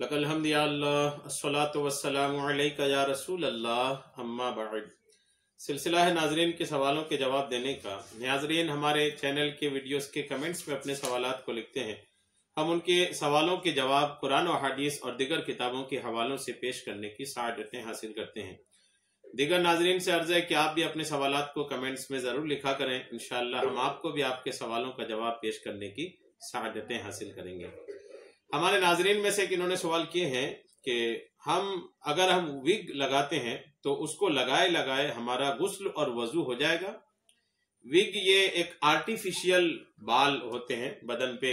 लकल हम्द या अल्लाह अस्सलातु वस्सलामु अलैका या रसूल अल्लाह अम्मा बाद। सिलसिला है नाजरीन के सवालों के जवाब देने का। नाजरीन हमारे चैनल के वीडियोस के कमेंट्स में अपने सवालात को लिखते हैं। हम उनके सवालों के जवाब कुरान और हदीस और दीगर किताबों के हवालों से पेश करने की सआदतें हासिल करते हैं। दीगर नाजरीन से अर्ज है कि आप भी अपने सवालात को कमेंट्स में ज़रूर लिखा करें। इंशाअल्लाह हम आपको भी आपके सवालों का जवाब पेश करने की सआदतें हासिल करेंगे। हमारे नाजरीन में से इन्होंने सवाल किए हैं कि अगर हम विग लगाते हैं तो उसको लगाए लगाए हमारा गुस्ल और वजू हो जाएगा। विग ये एक आर्टिफिशियल बाल होते हैं बदन पे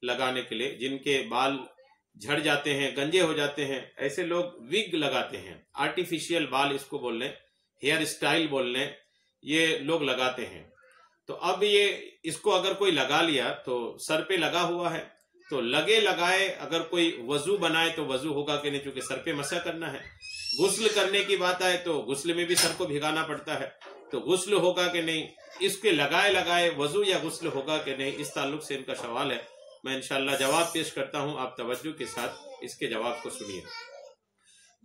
लगाने के लिए, जिनके बाल झड़ जाते हैं, गंजे हो जाते हैं, ऐसे लोग विग लगाते हैं। आर्टिफिशियल बाल इसको बोल लें, हेयर स्टाइल बोल लें, ये लोग लगाते हैं। तो अब ये इसको अगर कोई लगा लिया तो सर पे लगा हुआ है, तो लगे लगाए अगर कोई वजू बनाए तो वजू होगा कि नहीं, चूंकि सर पे मसा करना है। गुस्ल करने की बात आए तो गुस्ल में भी सर को भिगाना पड़ता है, तो गुस्ल होगा कि नहीं, इसके लगाए लगाए वजू या गुस्ल होगा कि नहीं, इस ताल्लुक से इनका सवाल है। मैं इंशाअल्लाह जवाब पेश करता हूं, आप तवज्जो के साथ इसके जवाब को सुनिए।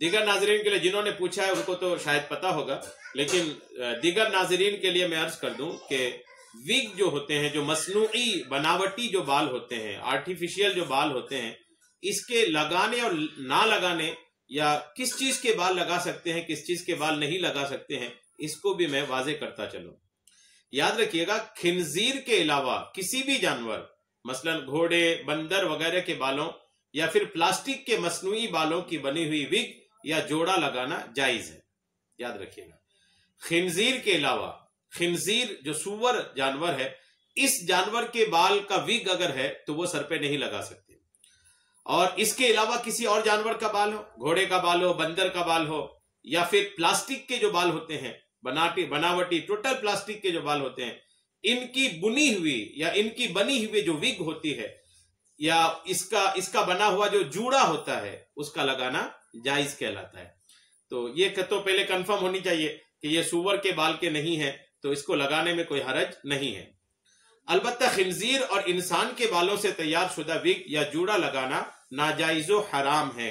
दीगर नाजरीन के लिए जिन्होंने पूछा है उनको तो शायद पता होगा, लेकिन दीगर नाजरीन के लिए मैं अर्ज कर दूं कि विग जो होते हैं, जो मसनूई बनावटी जो बाल होते हैं, आर्टिफिशियल जो बाल होते हैं, इसके लगाने और ना लगाने या किस चीज के बाल लगा सकते हैं, किस चीज के बाल नहीं लगा सकते हैं, इसको भी मैं वाजे करता चलूं। याद रखिएगा, खिंजीर के अलावा किसी भी जानवर, मसलन घोड़े, बंदर वगैरह के बालों या फिर प्लास्टिक के मसनूई बालों की बनी हुई विग या जोड़ा लगाना जायज है। याद रखिएगा, खिंजीर के अलावा, खिंजीर जो सूअर जानवर है, इस जानवर के बाल का विग अगर है तो वो सर पे नहीं लगा सकते। और इसके अलावा किसी और जानवर का बाल हो, घोड़े का बाल हो, बंदर का बाल हो, या फिर प्लास्टिक के जो बाल होते हैं, बनावटी टोटल प्लास्टिक के जो बाल होते हैं, इनकी बुनी हुई या इनकी बनी हुई जो विग होती है या इसका बना हुआ जो जूड़ा होता है, उसका लगाना जायज कहलाता है। तो ये तो पहले कंफर्म होनी चाहिए कि ये सूअर के बाल के नहीं है, तो इसको लगाने में कोई हरज नहीं है। अलबत्ता खिंजीर और इंसान के बालों से तैयार शुदा विग या जूड़ा लगाना नाजायज़ो हराम है।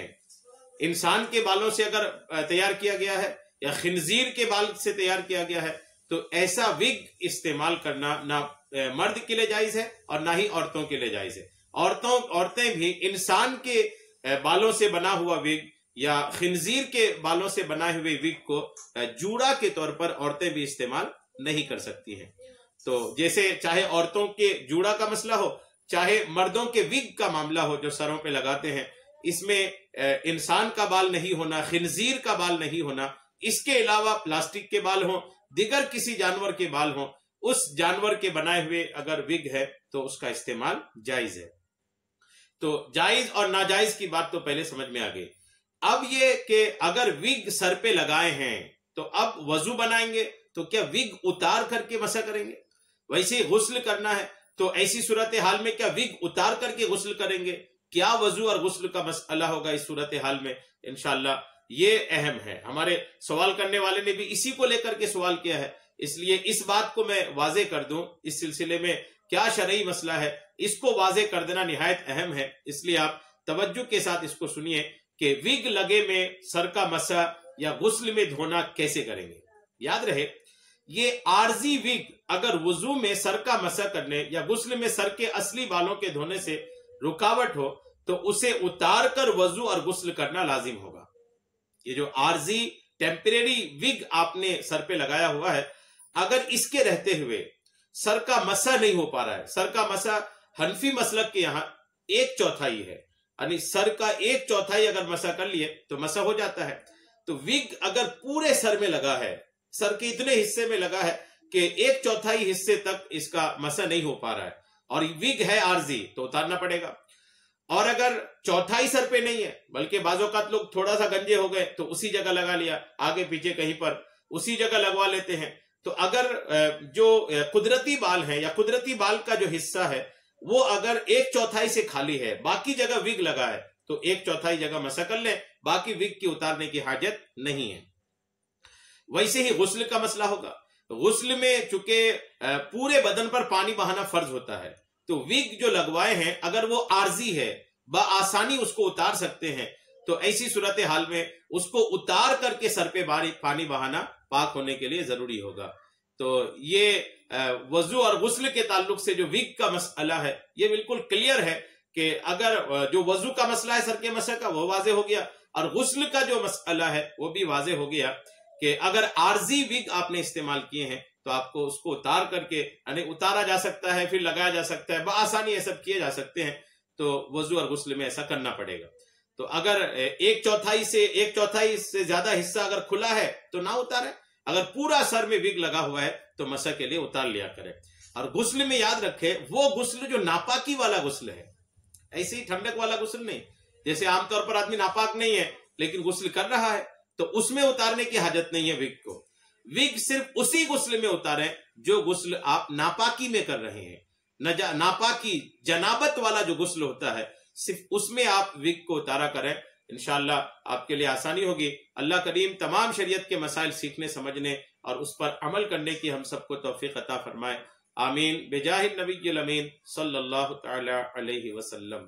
इंसान के बालों से अगर तैयार किया गया है या खिंजीर के बाल से तैयार किया गया है, तो ऐसा विग इस्तेमाल करना ना मर्द के लिए जायज है और ना ही औरतों के लिए जायज है। औरतें भी इंसान के बालों से बना हुआ विग या खिंजीर के बालों से बनाए हुए विग को जूड़ा के तौर पर औरतें भी इस्तेमाल नहीं कर सकती हैं। तो जैसे चाहे औरतों के जूड़ा का मसला हो, चाहे मर्दों के विग का मामला हो जो सरों पे लगाते हैं, इसमें इंसान का बाल नहीं होना, खिंजीर का बाल नहीं होना, इसके अलावा प्लास्टिक के बाल हो, दिगर किसी जानवर के बाल हो, उस जानवर के बनाए हुए अगर विग है तो उसका इस्तेमाल जायज है। तो जायज और नाजायज की बात तो पहले समझ में आ गई। अब ये कि अगर विग सर पे लगाए हैं तो अब वजू बनाएंगे तो क्या विग उतार करके मसा करेंगे? वैसे ही गुस्ल करना है तो ऐसी सूरत हाल में क्या विग उतार करके गुस्ल करेंगे? क्या वजू और गुस्ल का मसला होगा इस सूरत हाल में? इंशाअल्लाह ये अहम है। हमारे सवाल करने वाले ने भी इसी को लेकर के सवाल किया है, इसलिए इस बात को मैं वाजे कर दूं, इस सिलसिले में क्या शरई मसला है, इसको वाजे कर देना निहायत अहम है। इसलिए आप तवज्जो के साथ इसको सुनिए कि विग लगे में सर का मसा या गुस्ल में धोना कैसे करेंगे। याद रहे, ये आर्जी विग अगर वुजू में सर का मसा करने या गुस्ल में सर के असली बालों के धोने से रुकावट हो तो उसे उतार कर वजू और गुस्ल करना लाजिम होगा। ये जो आर्जी टेम्परेरी विग आपने सर पे लगाया हुआ है, अगर इसके रहते हुए सर का मसा नहीं हो पा रहा है, सर का मसा हनफी मसलक के यहाँ 1/4 है, यानी सर का 1/4 अगर मसा कर लिए तो मसा हो जाता है। तो विग अगर पूरे सर में लगा है, सर के इतने हिस्से में लगा है कि 1/4 हिस्से तक इसका मसा नहीं हो पा रहा है और विग है आर्जी, तो उतारना पड़ेगा। और अगर 1/4 सर पे नहीं है, बल्कि बाज़ोकात लोग थोड़ा सा गंजे हो गए तो उसी जगह लगा लिया, आगे पीछे कहीं पर उसी जगह लगवा लेते हैं। तो अगर जो कुदरती बाल है या कुदरती बाल का जो हिस्सा है वो अगर 1/4 से खाली है, बाकी जगह विग लगा है, तो 1/4 जगह मसा कर ले, बाकी विग की उतारने की हाजत नहीं है। वैसे ही गुस्ल का मसला होगा। गुस्ल में चूंकि पूरे बदन पर पानी बहाना फर्ज होता है, तो विग जो लगवाए हैं अगर वो आर्जी है, बआसानी उसको उतार सकते हैं, तो ऐसी सूरत हाल में उसको उतार करके सर पे पानी बहाना पाक होने के लिए जरूरी होगा। तो ये वजू और गुस्ल के ताल्लुक से जो विग का मसला है ये बिल्कुल क्लियर है कि अगर जो वजू का मसला है सर के मसा का वो वाजे हो गया, और गुस्ल का जो मसला है वो भी वाजे हो गया कि अगर आर्जी विग आपने इस्तेमाल किए हैं तो आपको उसको उतार करके, यानी उतारा जा सकता है फिर लगाया जा सकता है, बआसानी ये सब किए जा सकते हैं, तो वजू और गुस्ल में ऐसा करना पड़ेगा। तो अगर 1/4 से ज्यादा हिस्सा अगर खुला है तो ना उतारे, अगर पूरा सर में विग लगा हुआ है तो मसा के लिए उतार लिया करे। और गुस्ल में याद रखे वो गुस्ल जो नापाकी वाला गुस्ल है, ऐसे ही ठंडक वाला गुस्ल नहीं। जैसे आमतौर पर आदमी नापाक नहीं है लेकिन गुस्ल कर रहा है तो उसमें उतारने की हाजत नहीं है विग को। विग सिर्फ उसी गुस्ल में उतारें जो गुस्ल आप नापाकी में कर रहे हैं। नापाकी जनाबत वाला जो गुस्ल होता है सिर्फ उसमें आप विग को उतारा करें, इंशाअल्लाह आपके लिए आसानी होगी। अल्लाह करीम तमाम शरीयत के मसाइल सीखने समझने और उस पर अमल करने की हम सबको तौफीक अता फरमाए। आमीन। बेजाहिद नबी अमीन सल्लल्लाहु तआला अलैहि वसल्लम।